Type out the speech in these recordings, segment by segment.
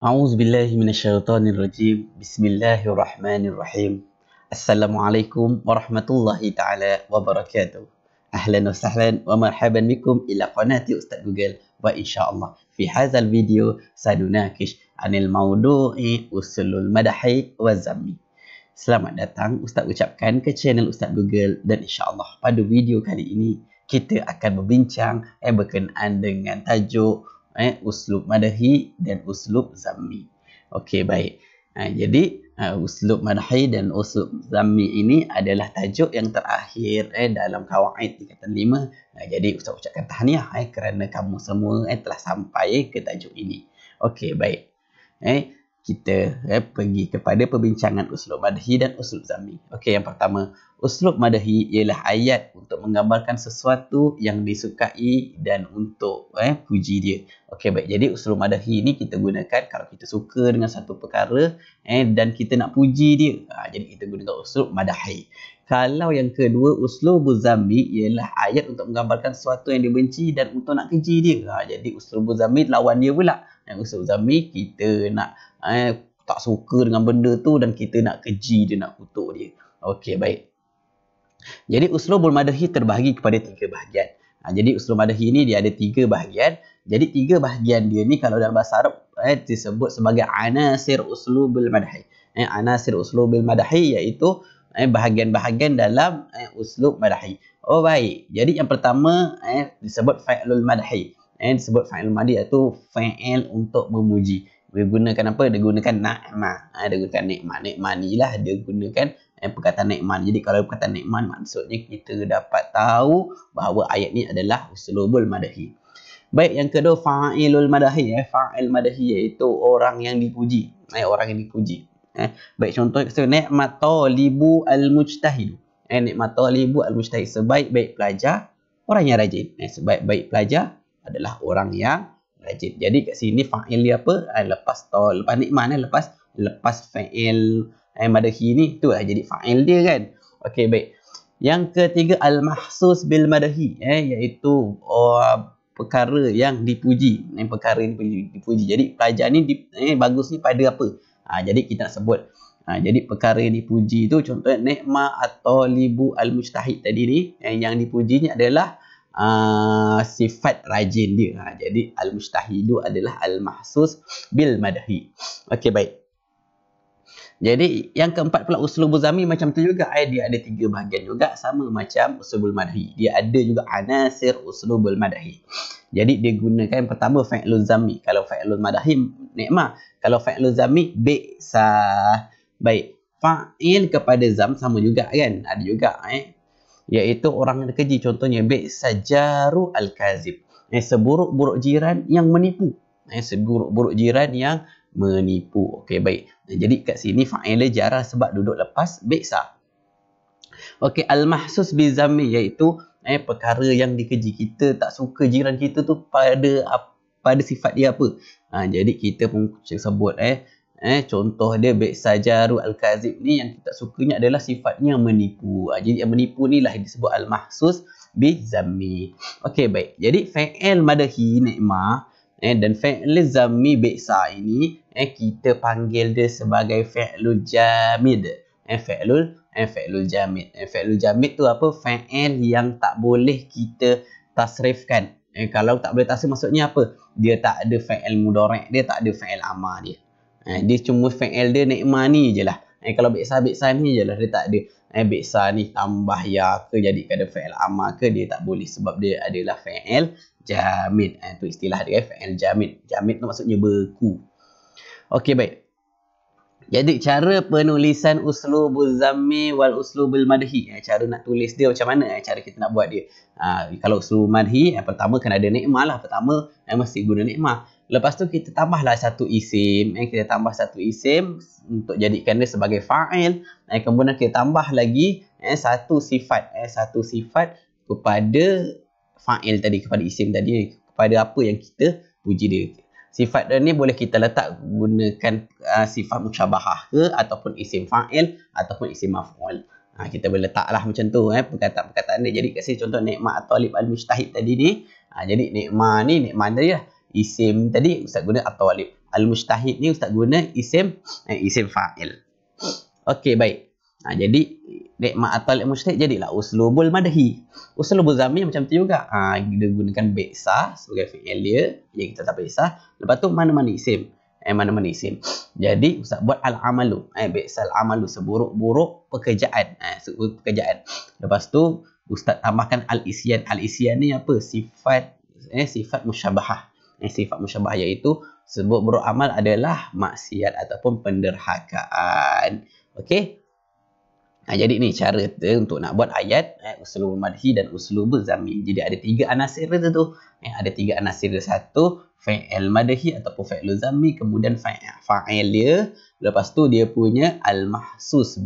A'udzubillahi minasyaitonirrajim. Bismillahirrahmanirrahim. Assalamualaikum warahmatullahi taala wabarakatuh. Ahlan wa sahlan wa marhaban bikum ila qanati Ustaz Google. Wa insyaallah fi hadzal video sanunakish anil mawdu'i usulul madahi wa zammi. Selamat datang Ustaz ucapkan ke channel Ustaz Google, dan insyaallah pada video kali ini kita akan berbincang berkenaan dengan tajuk uslub madahi dan uslub zammi. Okey, baik. Jadi uslub madahi dan uslub zammi ini adalah tajuk yang terakhir dalam kawaid tingkatan 5. Jadi Ustaz ucapkan tahniah kerana kamu semua telah sampai ke tajuk ini. Okey, baik. Kita pergi kepada perbincangan uslub madahi dan uslub zammi. Okey, yang pertama, uslub madahi ialah ayat untuk menggambarkan sesuatu yang disukai dan untuk puji dia. Okey, baik. Jadi uslub madahi ni kita gunakan kalau kita suka dengan satu perkara dan kita nak puji dia. Jadi kita gunakan uslub madahi. Kalau yang kedua, uslub zammi ialah ayat untuk menggambarkan sesuatu yang dibenci dan untuk nak keji dia. Jadi uslub zammi lawan dia pula. Yang uslub zammi kita nak tak suka dengan benda tu dan kita nak keji dia, nak kutuk dia. Okey, baik. Jadi uslubul madahi terbahagi kepada 3 bahagian. Jadi uslub madahi ni dia ada 3 bahagian. Jadi 3 bahagian dia ni kalau dalam bahasa Arab disebut sebagai anasir uslubul madahi. Anasir uslubul madahi iaitu bahagian-bahagian dalam uslub madahi. Oh, baik. Jadi yang pertama disebut fa'ilul madahi. Disebut fa'il madi iaitu fa'il untuk memuji. Dia gunakan apa? Dia gunakan na'mah. Dia gunakan nikmat. Nikmat ni lah dia gunakan perkataan nikmat. Jadi kalau perkataan nikmat maksudnya kita dapat tahu bahawa ayat ni adalah uslubul madahi. Baik, yang kedua fa'ilul madahi. Fa'il madahi iaitu orang yang dipuji. Orang yang dipuji. Baik, contoh nikmat talibu al-mujtahid. Nikmat talibu al-mujtahid, sebaik-baik pelajar orang yang rajin. Sebaik-baik pelajar adalah orang yang rajin. Jadi kat sini fa'il dia apa? Lepas nikmat lepas fa'il madahi ni, itulah jadi fa'il dia kan. Okey, baik. Yang ketiga al-mahsus bil madahi, iaitu perkara yang dipuji. Perkara yang dipuji. Jadi pelajar ni bagus ni pada apa? Jadi kita nak sebut. Jadi perkara yang dipuji tu contohnya nikmat atau libu al-mujtahid tadi ni, yang dipuji ni adalah sifat rajin dia. Jadi al-mujtahidu adalah al-mahsus bil madahi. Okey, baik. Jadi yang keempat pula uslubul zammi macam tu juga, dia ada 3 bahagian juga sama macam uslubul madahi. Dia ada juga anasir uslubul madahi. Jadi dia gunakan pertama fa'ilul zammi. Kalau fa'ilul madahi nikmat, kalau fa'ilul zammi bi'sa. Baik. Fa'il kepada zam sama juga kan? Ada juga iaitu orang yang keji. Contohnya bi'sa jaru al-kazib. Seburuk-buruk jiran yang menipu. Seburuk-buruk jiran yang menipu. Okey, baik. Jadi kat sini fa'il jarah sebab duduk lepas bi'sa. Okey, al-mahsus bi zammi iaitu perkara yang dikeji. Kita tak suka jiran kita tu pada sifat dia apa. Jadi kita pun sebut contoh dia bi'sa jaru al-kazib ni, yang kita sukanya adalah sifatnya menipu. Jadi yang menipu ni lah disebut al-mahsus bi zammi. Okey, baik. Jadi fa'il madahi nikmah dan fa'il zammi bi'sa ini kita panggil dia sebagai fa'ilul jamid. Fa'ilul jamid. Fa'ilul jamid tu apa? Fa'il yang tak boleh kita tasrifkan. Kalau tak boleh tasrif maksudnya apa? Dia tak ada fa'il mudhari', dia tak ada fa'il amar dia. Dia cuma fa'il dia nikmah ni je lah. Kalau bi'sa ni je lah, dia tak ada bi'sa ni tambah ya ke jadi ada fa'il amar ke, dia tak boleh sebab dia adalah fa'il jamid. Itu istilah dia, fa'il jamid. Jamid tu maksudnya beku. Okey, baik. Jadi cara penulisan uslubul zammi wal uslubul madhi. Cara nak tulis dia macam mana? Cara kita nak buat dia. Kalau uslubul madhi, pertama kena ada nikmah lah. Pertama mesti guna nikmah. Lepas tu kita tambahlah satu isim. Kita tambah satu isim untuk jadikan dia sebagai fa'il. Kemudian kita tambah lagi satu sifat. Satu sifat kepada fa'il tadi, kepada isim tadi, kepada apa yang kita puji dia. Sifat ni boleh kita letak gunakan sifat musyabahah ke, ataupun isim fa'il ataupun isim maf'ul. Kita boleh letaklah macam tu perkataan-perkataan dia. Jadi kat sini contoh nikmat at-talib al-mujtahid tadi ni. Jadi nikmat tadi lah. Isim tadi Ustaz guna at-talib. Al-mujtahid ni Ustaz guna isim fa'il. Okey, baik. Jadi ni'ma atal mujtahid jadilah uslubul madhi. Uslubul zammi macam tu juga. Dia gunakan bi'sa sebagai fi'il dia. Yang kita tak bi'sa. Lepas tu mana-mana isim. Mana-mana isim. Jadi Ustaz buat al-amalu. Bi'sa al-amalu seburuk-buruk pekerjaan. Pekerjaan. Lepas tu Ustaz tambahkan al-isyan. Al-isyan ni apa? Sifat musyabahah. Sifat musyabahah iaitu seburuk-buruk amal adalah maksiat ataupun penderhakaan. Okey. Jadi ni cara untuk nak buat ayat uslubul madhi dan uslubul zammi. Jadi ada 3 anasir dia tu. Ada 3 anasir dia. Satu fi'il madhi ataupun fi'il zammi, kemudian fa'il dia. Lepas tu dia punya al-mahsus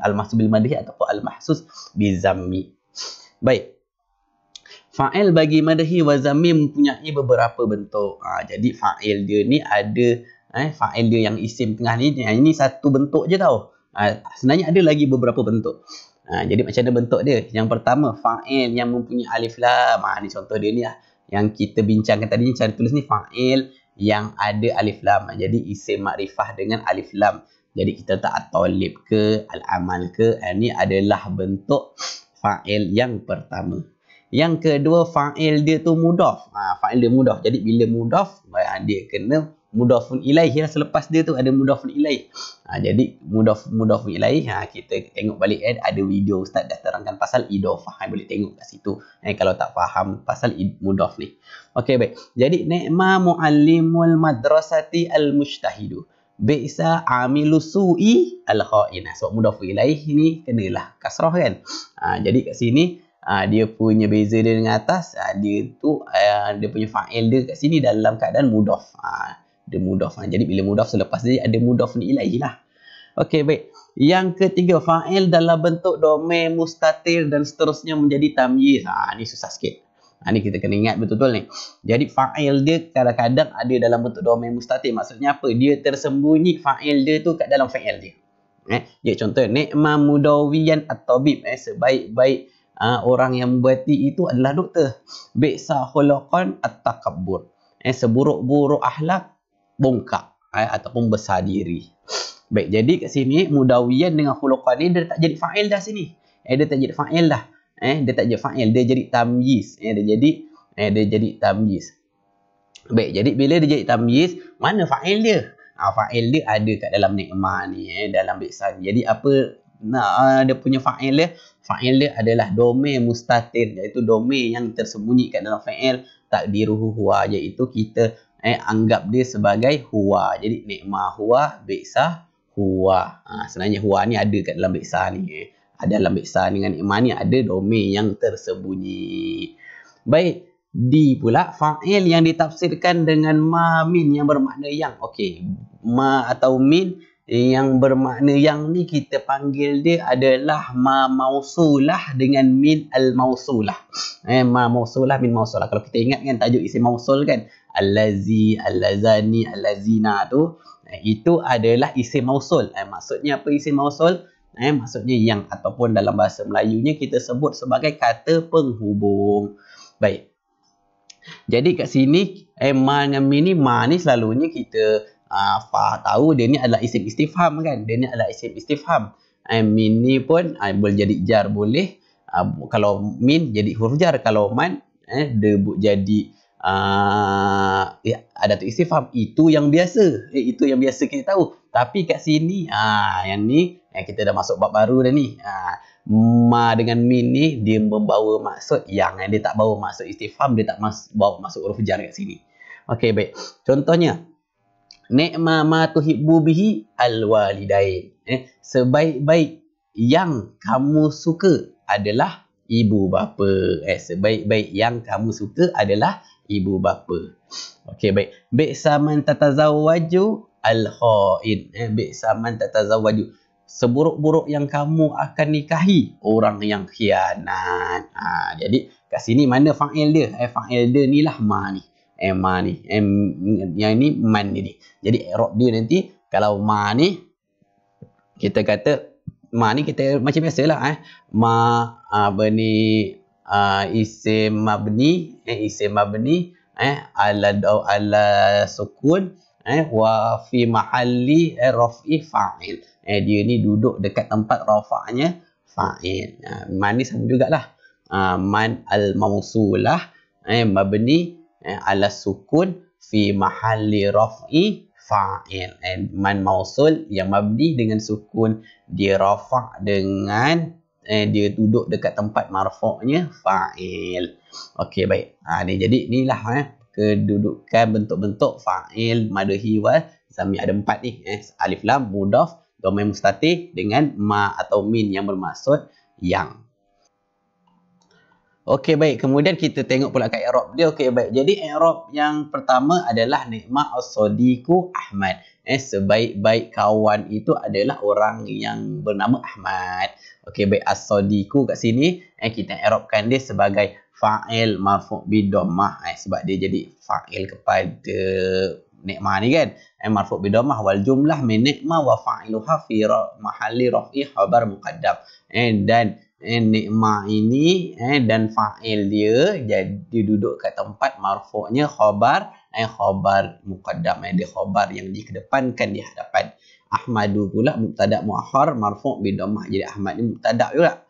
al-mahsus bil madhi ataupun al-mahsus bil zammi. Baik. Fa'il bagi madhi wa zammi mempunyai beberapa bentuk. Jadi fa'il dia ni ada fa'il dia yang isim tengah ni, ini satu bentuk je tau. Sebenarnya ada lagi beberapa bentuk. Jadi macam mana bentuk dia? Yang pertama, fa'il yang mempunyai alif lam. Ni contoh dia ni lah. Yang kita bincangkan tadi ni, cara tulis ni fa'il yang ada alif lam. Jadi isim makrifah dengan alif lam. Jadi kita tak at-talib ke, al-amal ke. Ini adalah bentuk fa'il yang pertama. Yang kedua, fa'il dia tu mudhaf. Fa'il dia mudhaf. Jadi bila mudhaf, dia kena mudhafun ilaih. Selepas dia tu ada mudhafun ilaih. Jadi mudhafun ilaih, kita tengok balik ada video Ustaz dah terangkan pasal idhofah. Boleh tengok kat situ kalau tak faham pasal mudhaf ni. Okey, baik. Jadi ni'ma muallimul madrasati al-mujtahidu. Bi'sa amilu su'i al-kha'ina. Sebab mudhafun ilaih ni kenalah kasrah kan. Jadi kat sini dia punya beza dia dengan atas. Dia tu dia punya fa'il dia kat sini dalam keadaan mudhaf. Dia mudhaf. Jadi bila mudhaf selepas dia ada mudhafun ilaihi lah. Okey, baik. Yang ketiga, fa'il dalam bentuk domain mustatir dan seterusnya menjadi tamyiz. Ni susah sikit. Ni kita kena ingat betul-betul ni. Jadi fa'il dia kadang-kadang ada dalam bentuk domain mustatir. Maksudnya apa? Dia tersembunyi fa'il dia tu kat dalam fa'il dia. Jadi contoh, ni'ma mudawiyan at-tabib. Sebaik-baik orang yang membuati itu adalah doktor. Bi'sa khulaqan at-takabbur. Seburuk-buruk akhlak bongkak ataupun besar diri. Baik, jadi kat sini mudawiyan dengan khuluqan ni dia tak jadi fa'il dah sini. Dia tak jadi fa'il dah. Dia tak jadi fa'il, dia jadi tamyiz. Dia jadi tamyiz. Baik, jadi bila dia jadi tamyiz, mana fa'il dia? Fa'il dia ada kat dalam ni'mah ni, dalam bi'sa ni. Jadi apa dia punya fa'il dia? Fa'il dia adalah domain mustatir, iaitu domain yang tersembunyi kat dalam fa'il takdiruhu huwa, iaitu kita anggap dia sebagai huwa. Jadi ni'mah huwa, bi'sa huwa. Sebenarnya huwa ni ada kat dalam bi'sa ni. Ada dalam bi'sa dengan ni'mah ni ada domain yang tersembunyi. Baik, di pula fa'il yang ditafsirkan dengan ma min yang bermakna yang. Okey, ma atau min yang bermakna yang ni kita panggil dia adalah ma mausulah dengan min al-mausulah. Ma mausulah, min mausulah. Kalau kita ingat kan tajuk isim mausul kan, allazi, allazani, allazina tu, itu adalah isim mausul. Maksudnya apa isim mausul? Maksudnya yang, ataupun dalam bahasa Melayunya kita sebut sebagai kata penghubung. Baik. Jadi kat sini ma dengan min ni, ma ni selalunya kita tahu dia ni adalah isim istifham kan. Dia ni adalah isim istifham. Min ni pun boleh jadi jar boleh. Kalau min jadi huruf jar. Kalau man dia jadi ada tu istifham. Itu yang biasa. Itu yang biasa kita tahu. Tapi kat sini yang ni kita dah masuk bab baru dah ni. Ma dengan min ni dia membawa maksud yang. Dia tak bawa maksud istifham. Dia tak bawa maksud huruf jar kat sini. Okey, baik. Contohnya, ni'ma ma tuhibbu bihi al-walidain. Sebaik-baik yang kamu suka adalah ibu bapa. Sebaik-baik yang kamu suka adalah ibu bapa. Okey, baik. Bi'sa man tatazawwaju al-kha'in. Bi'sa man tatazawwaju. Seburuk-buruk yang kamu akan nikahi orang yang khianat. Jadi kat sini mana fa'il dia? Fa'il dia ni lah ma ni. Ma ni. Yang ni man ni. Jadi i'rab dia nanti kalau ma ni kita kata ma ni kita macam biasalah ma apa ni isim mabni ala sukun wa fi mahalli raf'i fa'il. Dia ni duduk dekat tempat rafa'nya fa'il. Man ni sama jugalah. Man al-mausulah mabni ala sukun fi mahalli raf'i fa'il. Man mausul yang mabni dengan sukun, dia rafa' dengan dia duduk dekat tempat marfu'nya fa'il. Okey, baik. Ni jadi inilah kedudukan bentuk-bentuk fa'il, madhi wa zammi. Ada 4 ni. Alif lam, mudhaf, dhamir mustatir dengan ma atau min yang bermaksud yang. Okey, baik. Kemudian kita tengok pula kat i'rab dia. Okey, baik. Jadi i'rab yang pertama adalah ni'mah as-sadiqu Ahmad. Sebaik-baik kawan itu adalah orang yang bernama Ahmad. Okey, baik. As-sadiqu kat sini kita i'rabkan dia sebagai fa'il marfu' bi dhammah, sebab dia jadi fa'il kepada ni'mah ni kan. Marfu' bi dhammah wal jumlah min ni'mah wa fa'iluha fi mahalli raf'i khabar muqaddam. Dan ni'mah ini dan fa'il dia jadi duduk kat tempat marfu'nya khabar muqaddam. Dia khabar yang dikedepankan di hadapan. Ahmadu pula mubtada' muakhar marfu' bi dhammah. Jadi Ahmad ni mubtada' juga.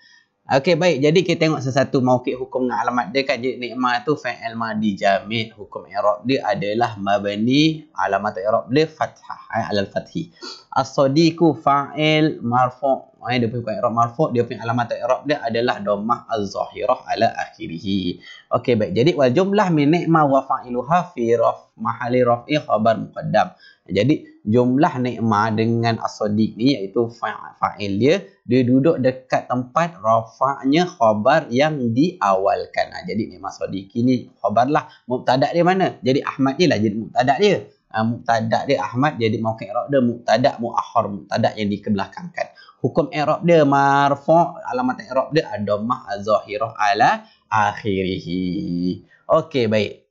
Okey, baik. Jadi kita tengok satu mauqif hukum dengan alamat dia kan. Jadi ni'mah tu fa'il madhi jamid. Hukum i'rab dia adalah mabni, alamat i'rab dia fathah alal fathi. As-sadiqu fa'il marfu'. Dia punya hukum i'rab marfu', dia punya alamat i'rab dia adalah dhammah az-zahirah ala akhirih. Okey, baik. Jadi wal jumlah min ni'mah wa fa'iluha fi mahalli raf'i khabar muqaddam. Jadi jumlah ni'mah dengan as-sadiq ni iaitu fa'il dia duduk dekat tempat rafa'nya khabar yang diawalkan. Jadi ni'mah as-sadiq ni khabar lah. Mubtada' dia mana? Jadi Ahmad ni lah jadi mubtada' dia. Mubtada' dia Ahmad, jadi mauqif i'rab dia mubtada' muakhar, mubtada' yang dikebelakangkan. Hukum i'rab dia marfu', alamat i'rab dia ad-dhammah az-zahirah ala akhirih. Okey, baik.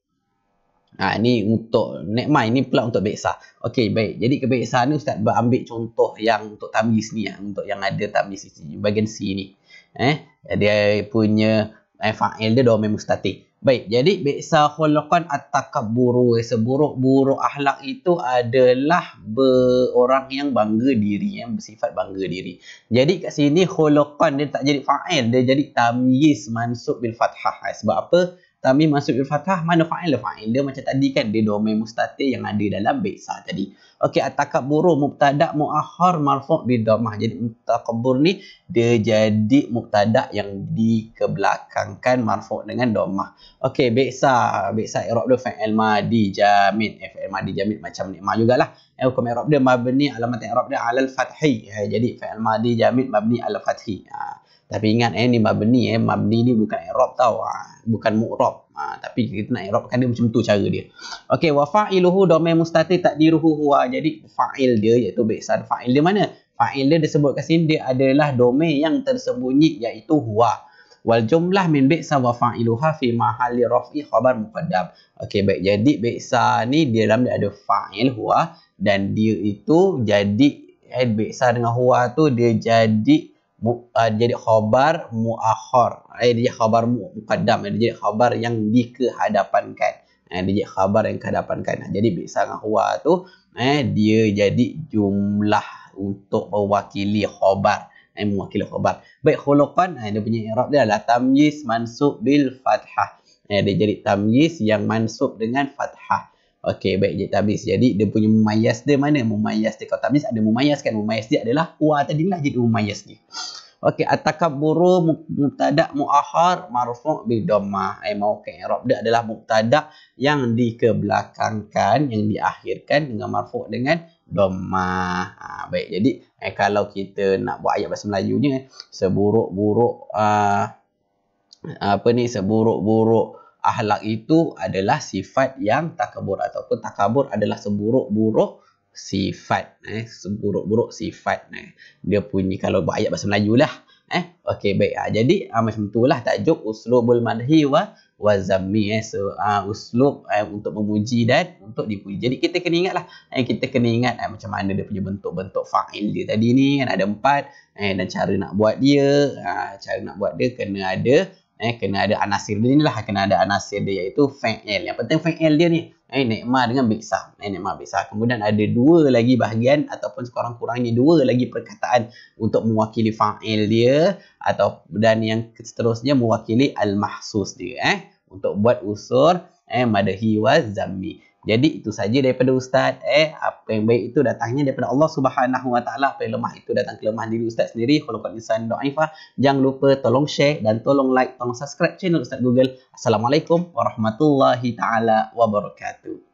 Ni untuk ni'mah, ini pula untuk bi'sa. Okey, baik. Jadi ke bi'sa ni Ustaz ambil contoh yang untuk tamyiz ni, untuk yang ada tamyiz di bahagian C ni. Dia punya fa'il dia dhamir mustatir. Baik, jadi bi'sa khulqan at-takabburu. Seburuk-buruk akhlak itu adalah orang yang bangga diri, yang bersifat bangga diri. Jadi kat sini khulqan dia tak jadi fa'il, dia jadi tamyiz mansub bil fathah. Sebab apa? Tamyiz mansub bil fathah, mana fa'il dia? Fa'il dia macam tadi kan, dia dhamir mustatir yang ada dalam bi'sa tadi. Okey, at-takabburu mubtada' muakhar marfu' bi dhammah. Jadi takabbur ni dia jadi mubtada' yang dikebelakangkan marfu' dengan dhammah. Okey, bi'sa i'rab dia fa'il madhi jamid. Fa'il madhi jamid macam ni'mah jugalah. Hukum i'rab dia mabni, alamat i'rab dia alal fathi. Jadi fa'il madhi jamid mabni alal fathi. Tapi ingat ni mabni, mabni ni bukan i'rab tau, bukan mu'rab. Tapi kita nak i'rabkan dia macam tu cara dia. Okey, wa fa'iluhu dhamir mustatir takdiruhu huwa. Jadi fa'il dia iaitu bi'sa, fa'il dia mana? Fa'il dia disebut kat sini dia adalah dhamir yang tersembunyi iaitu huwa. Wal jumlah min bi'sa wa fa'iluha fi mahalli raf'i khabar muqaddam. Okey, baik. Jadi bi'sa ni dia dalam dia ada fa'il huwa dan dia itu jadi bi'sa dengan huwa tu dia jadi khabar muakhar. Dia jadi khabar muqaddam, dia jadi khabar yang dikehadapankan. Dia jadi khabar yang kehadapankan. Jadi bi'sa dengan huwa tu dia jadi jumlah untuk mewakili khabar. Mewakili khabar. Baik, khuluqan dia punya i'rab dia adalah tamyiz mansub bil fathah. Dia jadi tamyiz yang mansub dengan fathah. Okey, baik, jadi tamyiz. Jadi dia punya mumayyiz dia mana? Mumayyiz dia, kalau tamyiz ada mumayyiz kan, mumayyiz dia adalah huwa tadi lah jadi mumayyiz dia. Okey, at-takabburu mubtada' muakhar marfu' bi dhammah. Mauqif i'rab dia adalah mubtada' yang dikebelakangkan, yang diakhirkan dengan marfu' dengan dhammah. Baik, jadi kalau kita nak buat ayat bahasa Melayunya, seburuk-buruk seburuk-buruk akhlak itu adalah sifat yang takabur, ataupun takabur adalah seburuk-buruk sifat. Seburuk-buruk sifat. Dia punya kalau buat ayat bahasa Melayu lah. Okey, baik. Jadi macam itulah tajuk uslubul madhi wa zammi. Uslub untuk memuji dan untuk dipuji. Jadi kita kena ingatlah. Kita kena ingat macam mana dia punya bentuk-bentuk fa'il dia tadi ni kan, ada 4. Dan cara nak buat dia, kena ada kena ada anasir dia ni lah, kena ada anasir dia iaitu fa'il. Yang penting fa'il dia ni ni'mah dengan bi'sa. Ni'mah bi'sa. Kemudian ada dua lagi bahagian ataupun sekurang-kurangnya dua lagi perkataan untuk mewakili fa'il dia atau dan yang seterusnya mewakili al-mahsus dia untuk buat unsur madahi wa zammi. Jadi itu saja daripada Ustaz. Apa yang baik itu datangnya daripada Allah Subhanahu Wa Taala. Apa yang lemah itu datang kelemahan diri Ustaz sendiri. Khuluqul insan dhaifah. Jangan lupa tolong share dan tolong like, tolong subscribe channel Ustaz Google. Assalamualaikum warahmatullahi taala wabarakatuh.